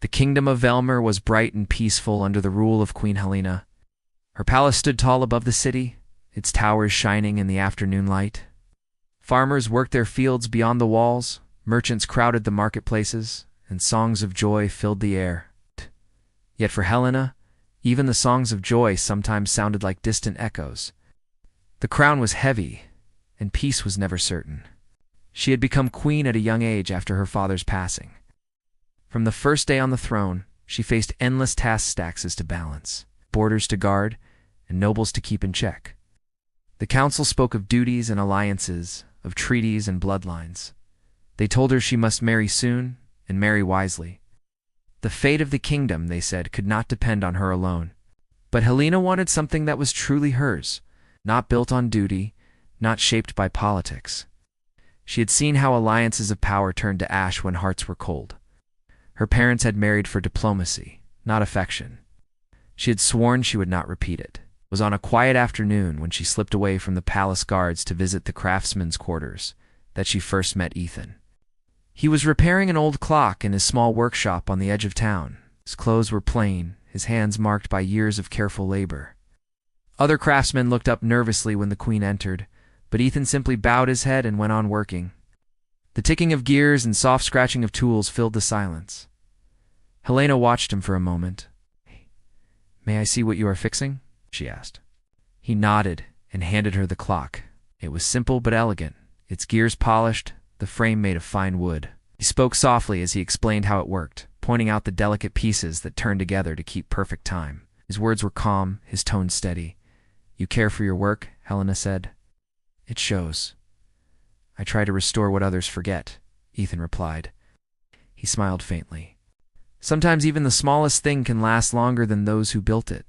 The kingdom of Velmer was bright and peaceful under the rule of Queen Helena. Her palace stood tall above the city, its towers shining in the afternoon light. Farmers worked their fields beyond the walls, merchants crowded the marketplaces, and songs of joy filled the air. Yet for Helena, even the songs of joy sometimes sounded like distant echoes. The crown was heavy, and peace was never certain. She had become queen at a young age after her father's passing. From the first day on the throne, she faced endless task stacks to balance, borders to guard, and nobles to keep in check. The council spoke of duties and alliances, of treaties and bloodlines. They told her she must marry soon and marry wisely. The fate of the kingdom, they said, could not depend on her alone. But Helena wanted something that was truly hers, not built on duty, not shaped by politics. She had seen how alliances of power turned to ash when hearts were cold. Her parents had married for diplomacy, not affection. She had sworn she would not repeat it. It was on a quiet afternoon when she slipped away from the palace guards to visit the craftsman's quarters that she first met Ethan. He was repairing an old clock in his small workshop on the edge of town. His clothes were plain, his hands marked by years of careful labor. Other craftsmen looked up nervously when the queen entered, but Ethan simply bowed his head and went on working. The ticking of gears and soft scratching of tools filled the silence. Helena watched him for a moment. "May I see what you are fixing?" she asked. He nodded and handed her the clock. It was simple but elegant, its gears polished, the frame made of fine wood. He spoke softly as he explained how it worked, pointing out the delicate pieces that turned together to keep perfect time. His words were calm, his tone steady. "You care for your work," Helena said. "It shows." "I try to restore what others forget," Ethan replied. He smiled faintly. "Sometimes even the smallest thing can last longer than those who built it."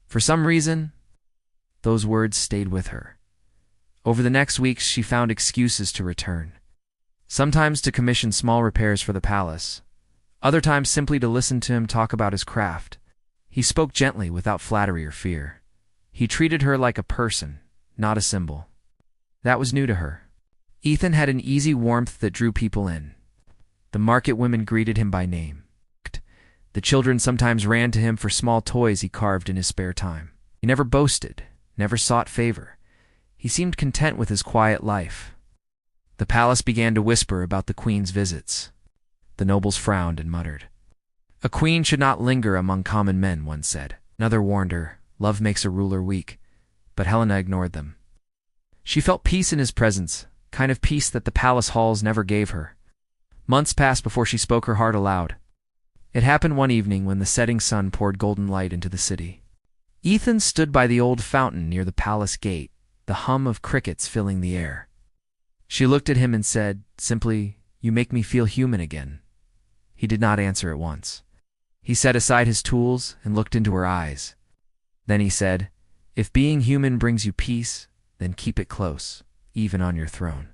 For some reason, those words stayed with her. Over the next weeks, she found excuses to return. Sometimes to commission small repairs for the palace, other times simply to listen to him talk about his craft. He spoke gently, without flattery or fear. He treated her like a person, not a symbol. That was new to her. Ethan had an easy warmth that drew people in. The market women greeted him by name. The children sometimes ran to him for small toys he carved in his spare time. He never boasted, never sought favor. He seemed content with his quiet life. The palace began to whisper about the queen's visits. The nobles frowned and muttered. "A queen should not linger among common men," one said. Another warned her, "Love makes a ruler weak." But Helena ignored them. She felt peace in his presence, kind of peace that the palace halls never gave her. Months passed before she spoke her heart aloud. It happened one evening when the setting sun poured golden light into the city. Ethan stood by the old fountain near the palace gate, the hum of crickets filling the air. She looked at him and said, simply, "You make me feel human again." He did not answer at once. He set aside his tools and looked into her eyes. Then he said, "If being human brings you peace, then keep it close, even on your throne."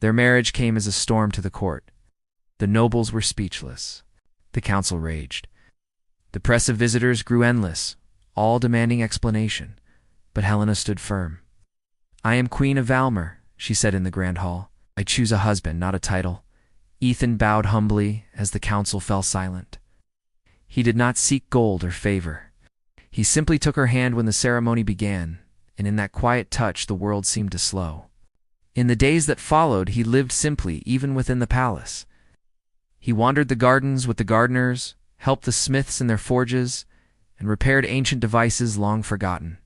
Their marriage came as a storm to the court. The nobles were speechless. The council raged. The press of visitors grew endless, all demanding explanation, but Helena stood firm. "I am Queen of Valmer," she said in the grand hall. "I choose a husband, not a title." Ethan bowed humbly as the council fell silent. He did not seek gold or favor. He simply took her hand when the ceremony began, and in that quiet touch the world seemed to slow. In the days that followed, he lived simply, even within the palace. He wandered the gardens with the gardeners, helped the smiths in their forges, and repaired ancient devices long forgotten.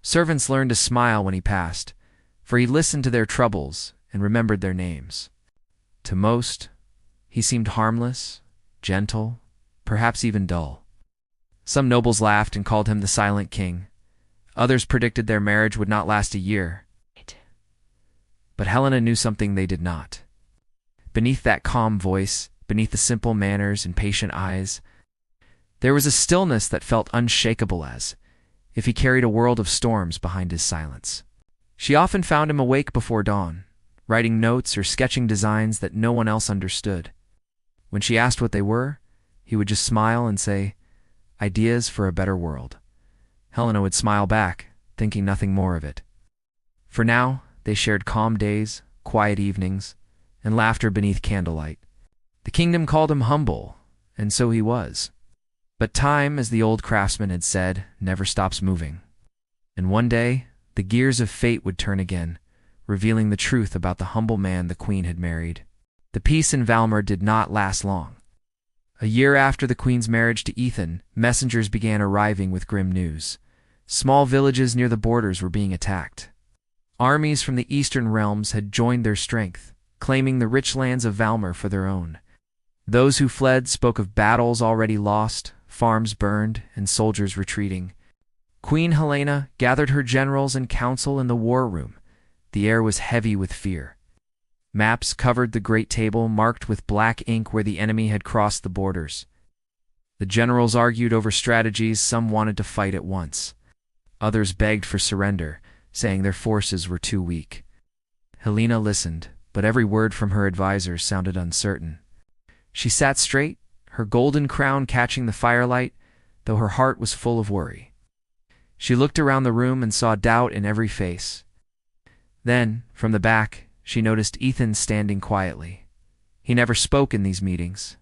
Servants learned to smile when he passed, for he listened to their troubles and remembered their names. To most, he seemed harmless, gentle, perhaps even dull. Some nobles laughed and called him the Silent King. Others predicted their marriage would not last a year. But Helena knew something they did not. Beneath that calm voice, beneath the simple manners and patient eyes, there was a stillness that felt unshakable, as if he carried a world of storms behind his silence. She often found him awake before dawn, writing notes or sketching designs that no one else understood. When she asked what they were, he would just smile and say, "Ideas for a better world." Helena would smile back, thinking nothing more of it. For now, they shared calm days, quiet evenings, and laughter beneath candlelight. The kingdom called him humble, and so he was. But time, as the old craftsman had said, never stops moving. And one day, the gears of fate would turn again, revealing the truth about the humble man the queen had married. The peace in Valmar did not last long. A year after the queen's marriage to Ethan, messengers began arriving with grim news. Small villages near the borders were being attacked. Armies from the eastern realms had joined their strength, claiming the rich lands of Valmar for their own. Those who fled spoke of battles already lost, farms burned, and soldiers retreating. Queen Helena gathered her generals and council in the war room. The air was heavy with fear. Maps covered the great table marked with black ink where the enemy had crossed the borders. The generals argued over strategies. Some wanted to fight at once. Others begged for surrender, saying their forces were too weak. Helena listened, but every word from her advisors sounded uncertain. She sat straight, her golden crown catching the firelight, though her heart was full of worry. She looked around the room and saw doubt in every face. Then, from the back, she noticed Ethan standing quietly. He never spoke in these meetings.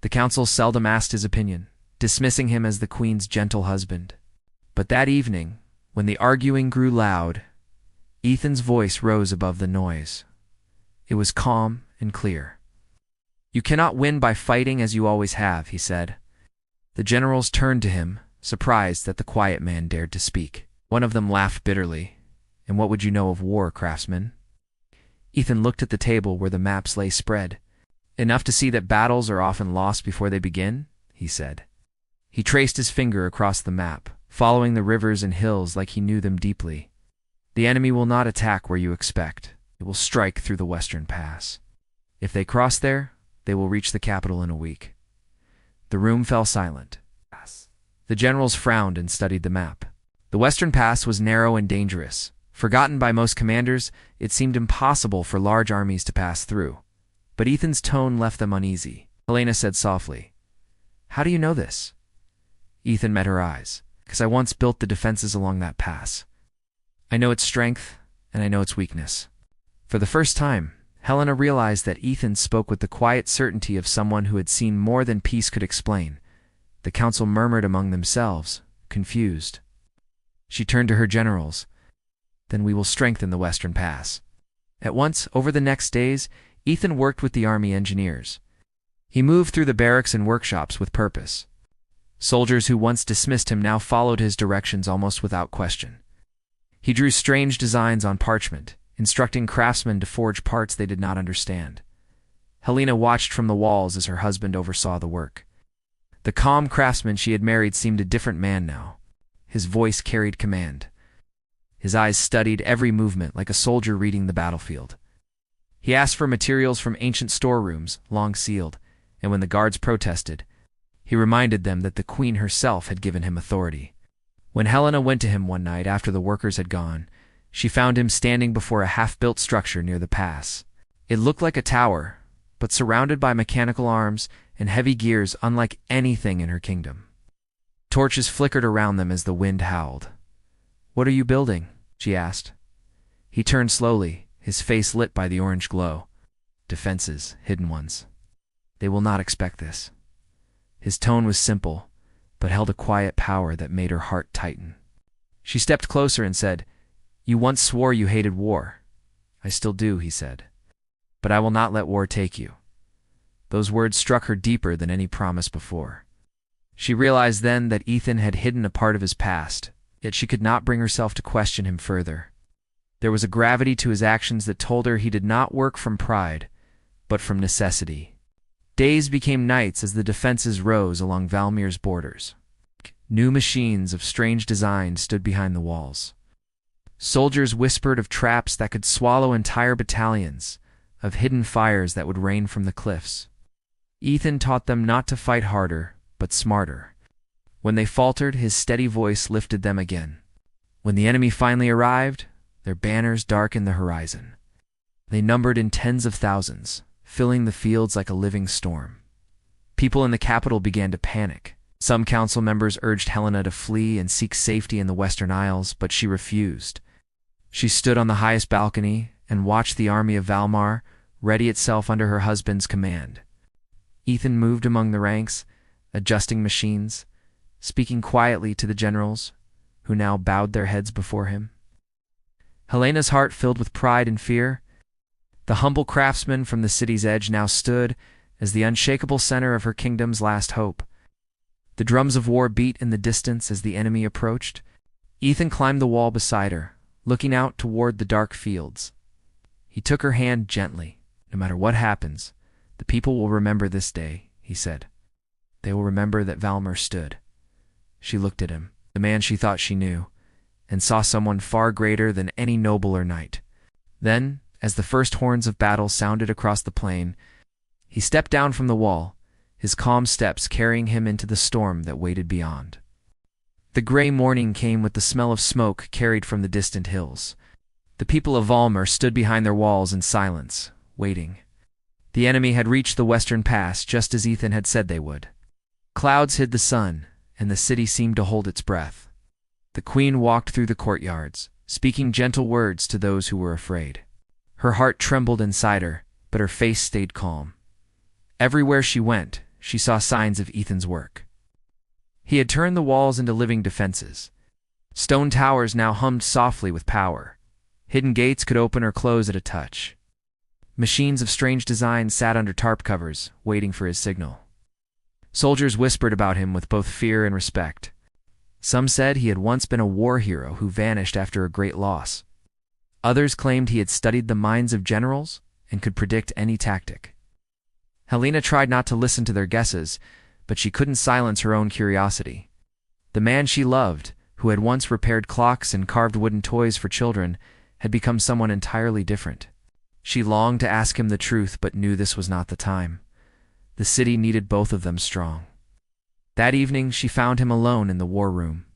The council seldom asked his opinion, dismissing him as the queen's gentle husband. But that evening, when the arguing grew loud, Ethan's voice rose above the noise. It was calm and clear. "You cannot win by fighting as you always have," he said. The generals turned to him, surprised that the quiet man dared to speak. One of them laughed bitterly. "And what would you know of war, craftsman?" Ethan looked at the table where the maps lay spread. "Enough to see that battles are often lost before they begin," he said. He traced his finger across the map, following the rivers and hills like he knew them deeply. "The enemy will not attack where you expect. It will strike through the Western Pass. If they cross there, they will reach the capital in a week." The room fell silent. The generals frowned and studied the map. The Western Pass was narrow and dangerous. Forgotten by most commanders, it seemed impossible for large armies to pass through. But Ethan's tone left them uneasy. Helena said softly, "How do you know this?" Ethan met her eyes. "Because I once built the defenses along that pass. I know its strength, and I know its weakness." For the first time, Helena realized that Ethan spoke with the quiet certainty of someone who had seen more than peace could explain. The council murmured among themselves, confused. She turned to her generals. "Then we will strengthen the Western Pass." At once, over the next days, Ethan worked with the army engineers. He moved through the barracks and workshops with purpose. Soldiers who once dismissed him now followed his directions almost without question. He drew strange designs on parchment, instructing craftsmen to forge parts they did not understand. Helena watched from the walls as her husband oversaw the work. The calm craftsman she had married seemed a different man now. His voice carried command. His eyes studied every movement like a soldier reading the battlefield. He asked for materials from ancient storerooms, long sealed, and when the guards protested, he reminded them that the queen herself had given him authority. When Helena went to him one night after the workers had gone, she found him standing before a half-built structure near the pass. It looked like a tower, but surrounded by mechanical arms and heavy gears unlike anything in her kingdom. Torches flickered around them as the wind howled. "What are you building?" she asked. He turned slowly, his face lit by the orange glow. "Defenses, hidden ones. They will not expect this." His tone was simple, but held a quiet power that made her heart tighten. She stepped closer and said, "You once swore you hated war." "I still do," he said. "But I will not let war take you." Those words struck her deeper than any promise before. She realized then that Ethan had hidden a part of his past, yet she could not bring herself to question him further. There was a gravity to his actions that told her he did not work from pride, but from necessity. Days became nights as the defenses rose along Valmir's borders. New machines of strange design stood behind the walls. Soldiers whispered of traps that could swallow entire battalions, of hidden fires that would rain from the cliffs. Ethan taught them not to fight harder, but smarter. When they faltered, his steady voice lifted them again. When the enemy finally arrived, their banners darkened the horizon. They numbered in tens of thousands, filling the fields like a living storm. People in the capital began to panic. Some council members urged Helena to flee and seek safety in the Western Isles, but she refused. She stood on the highest balcony and watched the army of Valmar ready itself under her husband's command. Ethan moved among the ranks, adjusting machines, speaking quietly to the generals, who now bowed their heads before him. Helena's heart filled with pride and fear. The humble craftsman from the city's edge now stood as the unshakable center of her kingdom's last hope. The drums of war beat in the distance as the enemy approached. Ethan climbed the wall beside her, looking out toward the dark fields. He took her hand gently. "No matter what happens, the people will remember this day," he said. "They will remember that Valmar stood." She looked at him, the man she thought she knew, and saw someone far greater than any noble or knight. Then, as the first horns of battle sounded across the plain, he stepped down from the wall, his calm steps carrying him into the storm that waited beyond. The gray morning came with the smell of smoke carried from the distant hills. The people of Valmar stood behind their walls in silence, waiting. The enemy had reached the western pass just as Ethan had said they would. Clouds hid the sun, and the city seemed to hold its breath. The queen walked through the courtyards, speaking gentle words to those who were afraid. Her heart trembled inside her, but her face stayed calm. Everywhere she went, she saw signs of Ethan's work. He had turned the walls into living defenses. Stone towers now hummed softly with power. Hidden gates could open or close at a touch. Machines of strange design sat under tarp covers, waiting for his signal. Soldiers whispered about him with both fear and respect. Some said he had once been a war hero who vanished after a great loss. Others claimed he had studied the minds of generals and could predict any tactic. Helena tried not to listen to their guesses, but she couldn't silence her own curiosity. The man she loved, who had once repaired clocks and carved wooden toys for children, had become someone entirely different. She longed to ask him the truth, but knew this was not the time. The city needed both of them strong. That evening, she found him alone in the war room.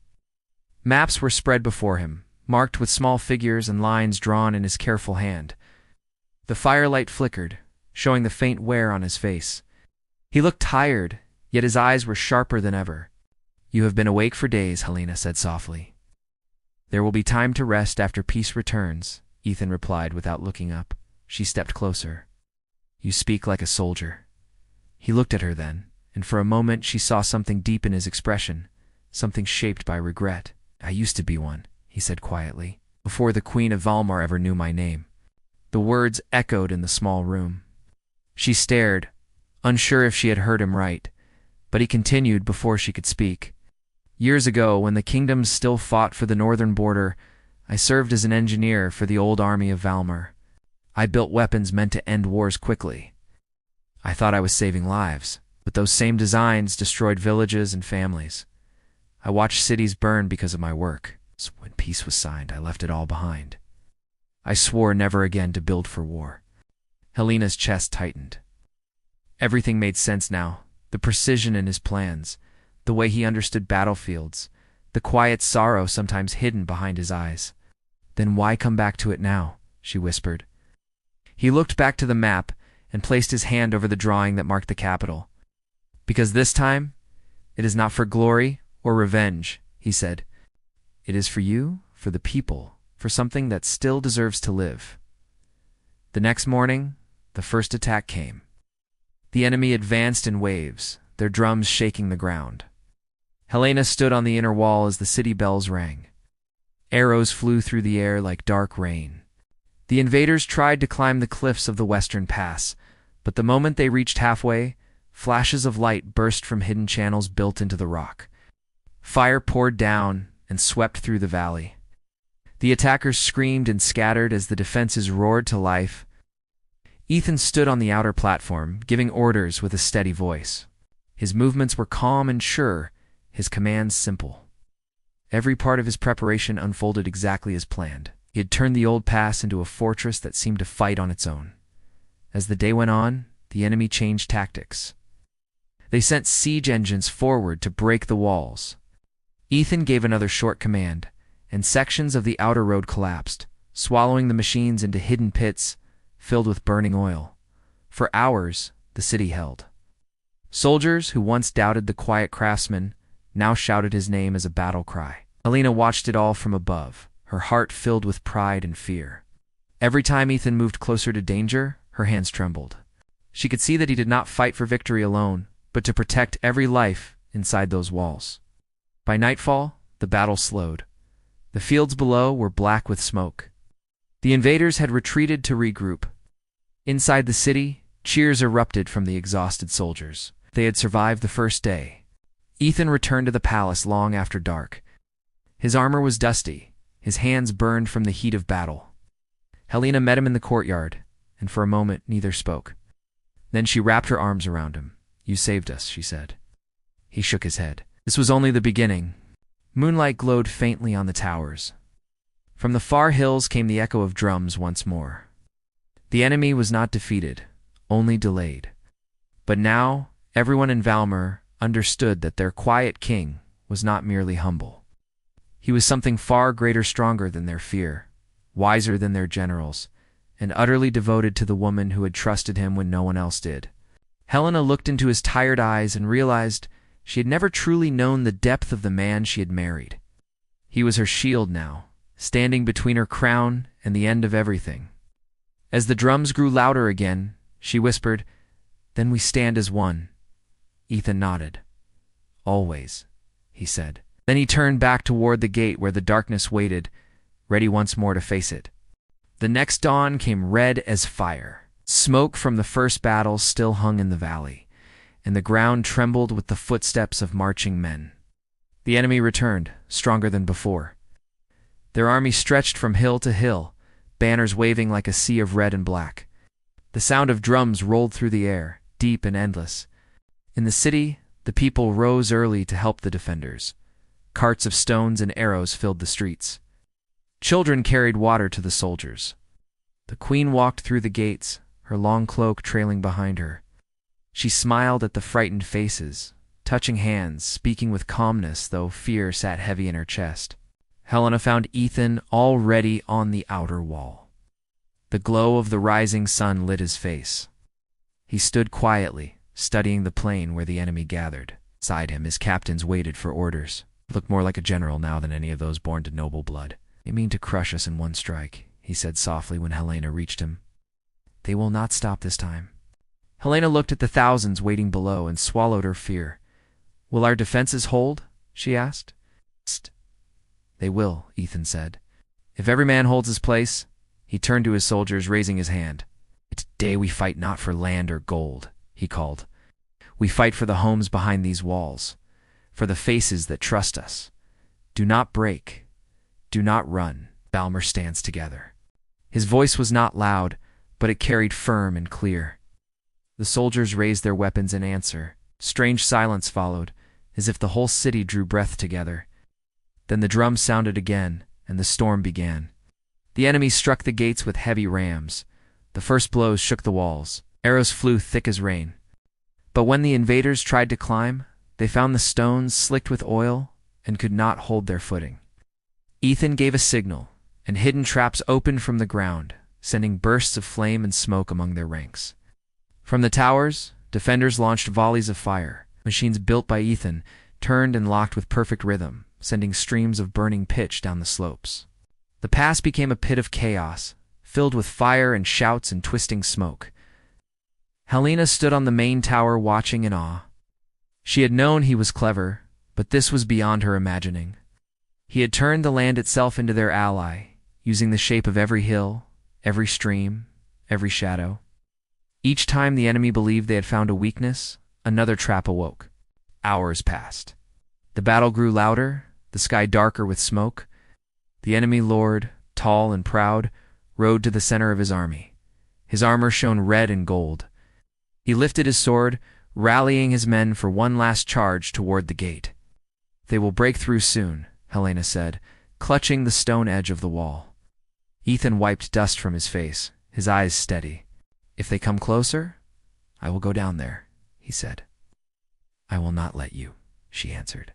Maps were spread before him, marked with small figures and lines drawn in his careful hand. The firelight flickered, showing the faint wear on his face. He looked tired, yet his eyes were sharper than ever. "You have been awake for days," Helena said softly. "There will be time to rest after peace returns," Ethan replied without looking up. She stepped closer. "You speak like a soldier." He looked at her then, and for a moment she saw something deep in his expression, something shaped by regret. "I used to be one," he said quietly, "before the Queen of Valmar ever knew my name." The words echoed in the small room. She stared, unsure if she had heard him right, but he continued before she could speak. "Years ago, when the kingdoms still fought for the northern border, I served as an engineer for the old army of Valmar. I built weapons meant to end wars quickly. I thought I was saving lives, but those same designs destroyed villages and families. I watched cities burn because of my work. So when peace was signed, I left it all behind. I swore never again to build for war." Helena's chest tightened. Everything made sense now, the precision in his plans, the way he understood battlefields, the quiet sorrow sometimes hidden behind his eyes. "Then why come back to it now?" she whispered. He looked back to the map and placed his hand over the drawing that marked the capital. "Because this time, it is not for glory or revenge," he said. "It is for you, for the people, for something that still deserves to live." The next morning, the first attack came. The enemy advanced in waves, their drums shaking the ground. Helena stood on the inner wall as the city bells rang. Arrows flew through the air like dark rain. The invaders tried to climb the cliffs of the western pass, but the moment they reached halfway, flashes of light burst from hidden channels built into the rock. Fire poured down and swept through the valley. The attackers screamed and scattered as the defenses roared to life. Ethan stood on the outer platform, giving orders with a steady voice. His movements were calm and sure, his commands simple. Every part of his preparation unfolded exactly as planned. He had turned the old pass into a fortress that seemed to fight on its own. As the day went on, the enemy changed tactics. They sent siege engines forward to break the walls. Ethan gave another short command, and sections of the outer road collapsed, swallowing the machines into hidden pits filled with burning oil. For hours, the city held. Soldiers who once doubted the quiet craftsman now shouted his name as a battle cry. Helena watched it all from above, her heart filled with pride and fear. Every time Ethan moved closer to danger, her hands trembled. She could see that he did not fight for victory alone, but to protect every life inside those walls. By nightfall, the battle slowed. The fields below were black with smoke. The invaders had retreated to regroup. Inside the city, cheers erupted from the exhausted soldiers. They had survived the first day. Ethan returned to the palace long after dark. His armor was dusty, his hands burned from the heat of battle. Helena met him in the courtyard, and for a moment neither spoke. Then she wrapped her arms around him. "You saved us," she said. He shook his head. This was only the beginning. Moonlight glowed faintly on the towers. From the far hills came the echo of drums once more. The enemy was not defeated, only delayed. But now, everyone in Valmur understood that their quiet king was not merely humble. He was something far greater, stronger than their fear, wiser than their generals, and utterly devoted to the woman who had trusted him when no one else did. Helena looked into his tired eyes and realized she had never truly known the depth of the man she had married. He was her shield now, standing between her crown and the end of everything. As the drums grew louder again, she whispered, "Then we stand as one." Ethan nodded. "Always," he said. Then he turned back toward the gate where the darkness waited, ready once more to face it. The next dawn came red as fire. Smoke from the first battle still hung in the valley, and the ground trembled with the footsteps of marching men. The enemy returned, stronger than before. Their army stretched from hill to hill, banners waving like a sea of red and black. The sound of drums rolled through the air, deep and endless. In the city, the people rose early to help the defenders. Carts of stones and arrows filled the streets. Children carried water to the soldiers. The queen walked through the gates, her long cloak trailing behind her. She smiled at the frightened faces, touching hands, speaking with calmness, though fear sat heavy in her chest. Helena found Ethan already on the outer wall. The glow of the rising sun lit his face. He stood quietly, studying the plain where the enemy gathered. Beside him, his captains waited for orders. He looked more like a general now than any of those born to noble blood. "They mean to crush us in one strike," he said softly when Helena reached him. "They will not stop this time." Helena looked at the thousands waiting below and swallowed her fear. "Will our defenses hold?" she asked. "They will," Ethan said. "If every man holds his place." He turned to his soldiers, raising his hand. "Today we fight not for land or gold," he called. "We fight for the homes behind these walls, for the faces that trust us. Do not break. Do not run. Valmur stands together." His voice was not loud, but it carried firm and clear. The soldiers raised their weapons in answer. Strange silence followed, as if the whole city drew breath together. Then the drums sounded again, and the storm began. The enemy struck the gates with heavy rams. The first blows shook the walls. Arrows flew thick as rain. But when the invaders tried to climb, they found the stones slicked with oil and could not hold their footing. Ethan gave a signal, and hidden traps opened from the ground, sending bursts of flame and smoke among their ranks. From the towers, defenders launched volleys of fire. Machines built by Ethan turned and locked with perfect rhythm, sending streams of burning pitch down the slopes. The pass became a pit of chaos, filled with fire and shouts and twisting smoke. Helena stood on the main tower watching in awe. She had known he was clever, but this was beyond her imagining. He had turned the land itself into their ally, using the shape of every hill, every stream, every shadow. Each time the enemy believed they had found a weakness, another trap awoke. Hours passed. The battle grew louder, the sky darker with smoke. The enemy lord, tall and proud, rode to the center of his army. His armor shone red and gold. He lifted his sword, rallying his men for one last charge toward the gate. "They will break through soon," Helena said, clutching the stone edge of the wall. Ethan wiped dust from his face, his eyes steady. "If they come closer, I will go down there," he said. "I will not let you," she answered.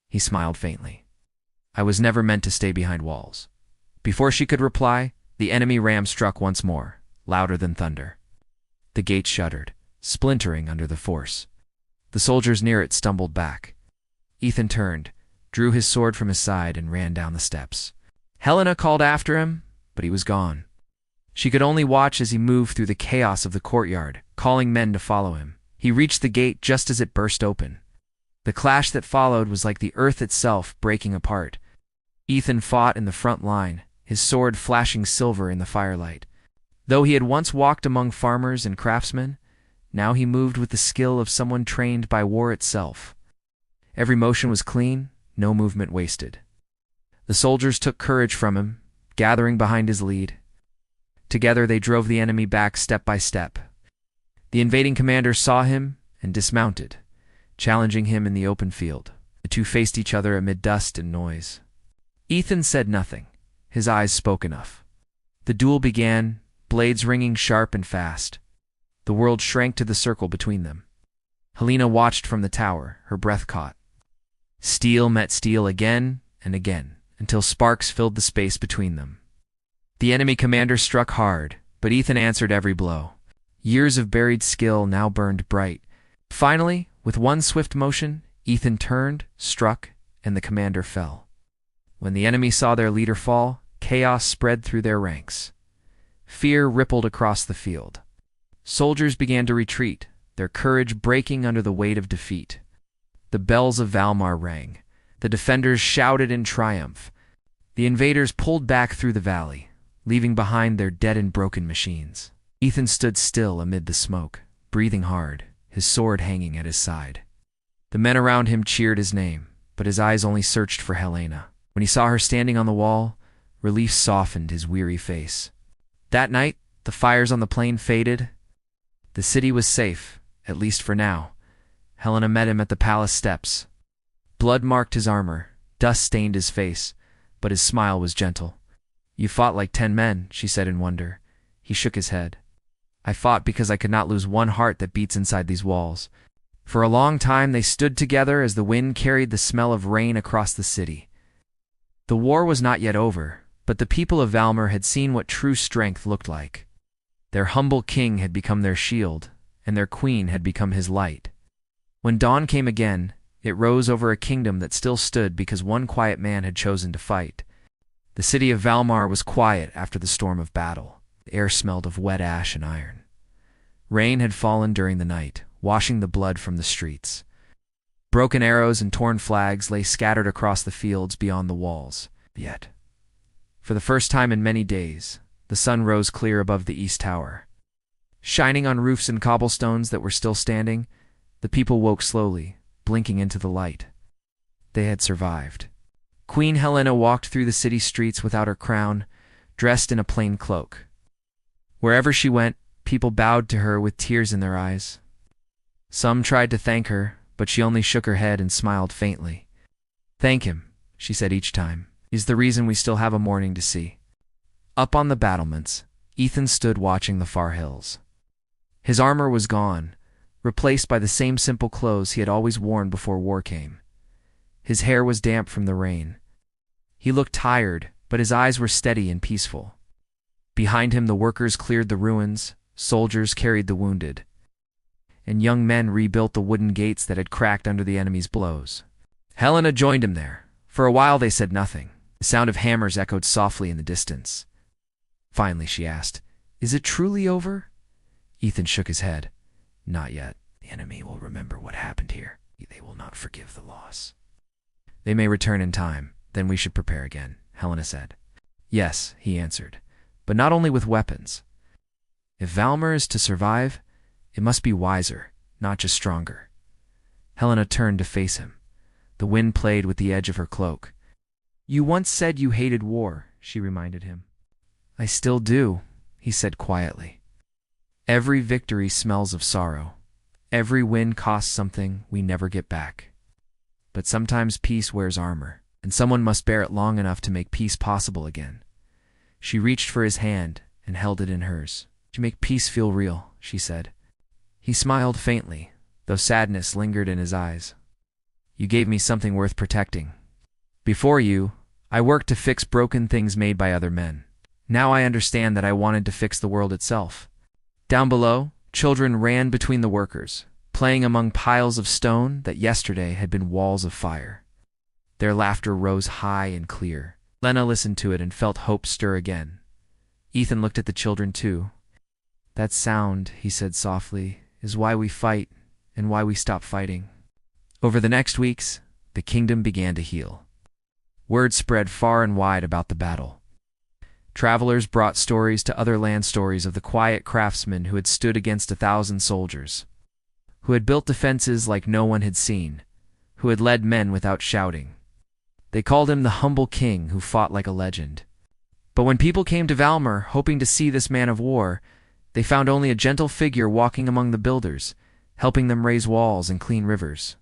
He smiled faintly. "I was never meant to stay behind walls." Before she could reply, the enemy ram struck once more, louder than thunder. The gate shuddered, splintering under the force. The soldiers near it stumbled back. Ethan turned, drew his sword from his side, and ran down the steps. Helena called after him, but he was gone. She could only watch as he moved through the chaos of the courtyard, calling men to follow him. He reached the gate just as it burst open. The clash that followed was like the earth itself breaking apart. Ethan fought in the front line, his sword flashing silver in the firelight. Though he had once walked among farmers and craftsmen, now he moved with the skill of someone trained by war itself. Every motion was clean, no movement wasted. The soldiers took courage from him, gathering behind his lead. Together they drove the enemy back step by step. The invading commander saw him and dismounted, challenging him in the open field. The two faced each other amid dust and noise. Ethan said nothing. His eyes spoke enough. The duel began, blades ringing sharp and fast. The world shrank to the circle between them. Helena watched from the tower, her breath caught. Steel met steel again and again, until sparks filled the space between them. The enemy commander struck hard, but Ethan answered every blow. Years of buried skill now burned bright. Finally, with one swift motion, Ethan turned, struck, and the commander fell. When the enemy saw their leader fall, chaos spread through their ranks. Fear rippled across the field. Soldiers began to retreat, their courage breaking under the weight of defeat. The bells of Valmar rang. The defenders shouted in triumph. The invaders pulled back through the valley, leaving behind their dead and broken machines. Ethan stood still amid the smoke, breathing hard, his sword hanging at his side. The men around him cheered his name, but his eyes only searched for Helena. When he saw her standing on the wall, relief softened his weary face. That night, the fires on the plain faded. The city was safe, at least for now. Helena met him at the palace steps. Blood marked his armor, dust stained his face, but his smile was gentle. "You fought like 10 men," she said in wonder. He shook his head. "I fought because I could not lose one heart that beats inside these walls." For a long time they stood together as the wind carried the smell of rain across the city. The war was not yet over, but the people of Valmar had seen what true strength looked like. Their humble king had become their shield, and their queen had become his light. When dawn came again, it rose over a kingdom that still stood because one quiet man had chosen to fight. The city of Valmar was quiet after the storm of battle. The air smelled of wet ash and iron. Rain had fallen during the night, washing the blood from the streets. Broken arrows and torn flags lay scattered across the fields beyond the walls. Yet, for the first time in many days, the sun rose clear above the east tower. Shining on roofs and cobblestones that were still standing, the people woke slowly, blinking into the light. They had survived. Queen Helena walked through the city streets without her crown, dressed in a plain cloak. Wherever she went, people bowed to her with tears in their eyes. Some tried to thank her, but she only shook her head and smiled faintly. "Thank him," she said each time. "He's the reason we still have a morning to see." Up on the battlements, Ethan stood watching the far hills. His armor was gone, replaced by the same simple clothes he had always worn before war came. His hair was damp from the rain. He looked tired, but his eyes were steady and peaceful. Behind him the workers cleared the ruins, soldiers carried the wounded, and young men rebuilt the wooden gates that had cracked under the enemy's blows. Helena joined him there. For a while they said nothing. The sound of hammers echoed softly in the distance. Finally she asked, "Is it truly over?" Ethan shook his head. "Not yet. The enemy will remember what happened here. They will not forgive the loss." "They may return in time. Then we should prepare again," Helena said. "Yes," he answered, "but not only with weapons. If Valmar is to survive, it must be wiser, not just stronger." Helena turned to face him. The wind played with the edge of her cloak. "You once said you hated war," she reminded him. "I still do," he said quietly. "Every victory smells of sorrow. Every win costs something we never get back. But sometimes peace wears armor, and someone must bear it long enough to make peace possible again." She reached for his hand and held it in hers. "To make peace feel real," she said. He smiled faintly, though sadness lingered in his eyes. "You gave me something worth protecting. Before you, I worked to fix broken things made by other men. Now I understand that I wanted to fix the world itself." Down below, children ran between the workers, playing among piles of stone that yesterday had been walls of fire. Their laughter rose high and clear. Lena listened to it and felt hope stir again. Ethan looked at the children too. That sound, he said softly, is why we fight and why we stop fighting. Over the next weeks, the kingdom began to heal. Word spread far and wide about the battle. Travelers brought stories to other land stories of the quiet craftsman who had stood against 1,000 soldiers, who had built defenses like no one had seen, who had led men without shouting. They called him the humble king who fought like a legend. But when people came to Valmar hoping to see this man of war, they found only a gentle figure walking among the builders, helping them raise walls and clean rivers.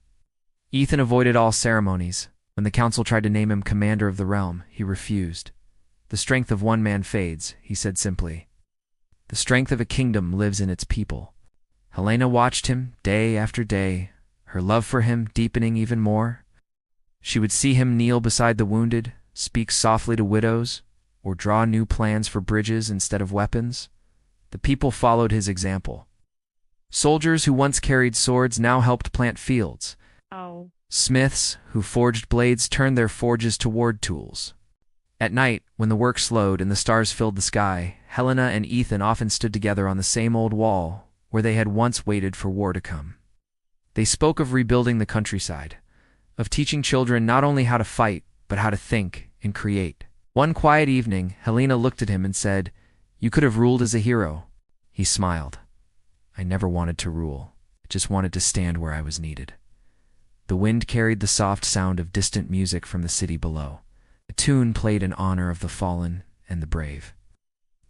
Ethan avoided all ceremonies. When the council tried to name him commander of the realm, he refused. The strength of one man fades, he said simply. The strength of a kingdom lives in its people. Helena watched him day after day, her love for him deepening even more. She would see him kneel beside the wounded, speak softly to widows, or draw new plans for bridges instead of weapons. The people followed his example. Soldiers who once carried swords now helped plant fields. Smiths who forged blades turned their forges toward tools. At night, when the work slowed and the stars filled the sky, Helena and Ethan often stood together on the same old wall where they had once waited for war to come. They spoke of rebuilding the countryside, of teaching children not only how to fight, but how to think and create. One quiet evening, Helena looked at him and said, "You could have ruled as a hero." He smiled. "I never wanted to rule. I just wanted to stand where I was needed." The wind carried the soft sound of distant music from the city below. A tune played in honor of the fallen and the brave.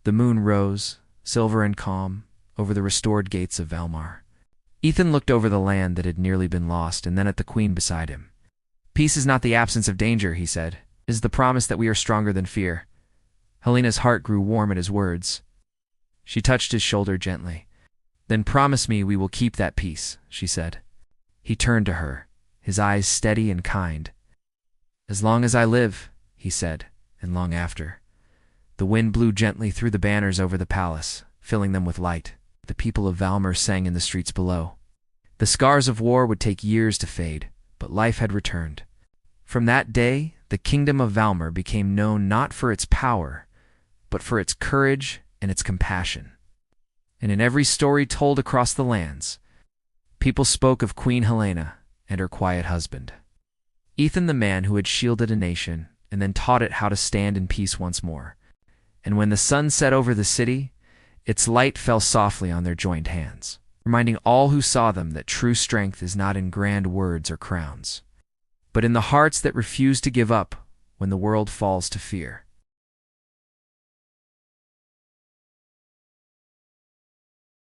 The moon rose, silver and calm, over the restored gates of Valmar. Ethan looked over the land that had nearly been lost and then at the queen beside him. "Peace is not the absence of danger," he said. "It is the promise that we are stronger than fear." Helena's heart grew warm at his words. She touched his shoulder gently. "Then promise me we will keep that peace," she said. He turned to her, his eyes steady and kind. "As long as I live," he said, "and long after." The wind blew gently through the banners over the palace, filling them with light. The people of Valmar sang in the streets below. The scars of war would take years to fade, but life had returned. From that day, the kingdom of Valmar became known not for its power, but for its courage and its compassion. And in every story told across the lands, people spoke of Queen Helena and her quiet husband. Ethan, the man who had shielded a nation and then taught it how to stand in peace once more. And when the sun set over the city, its light fell softly on their joined hands, reminding all who saw them that true strength is not in grand words or crowns, but in the hearts that refuse to give up when the world falls to fear.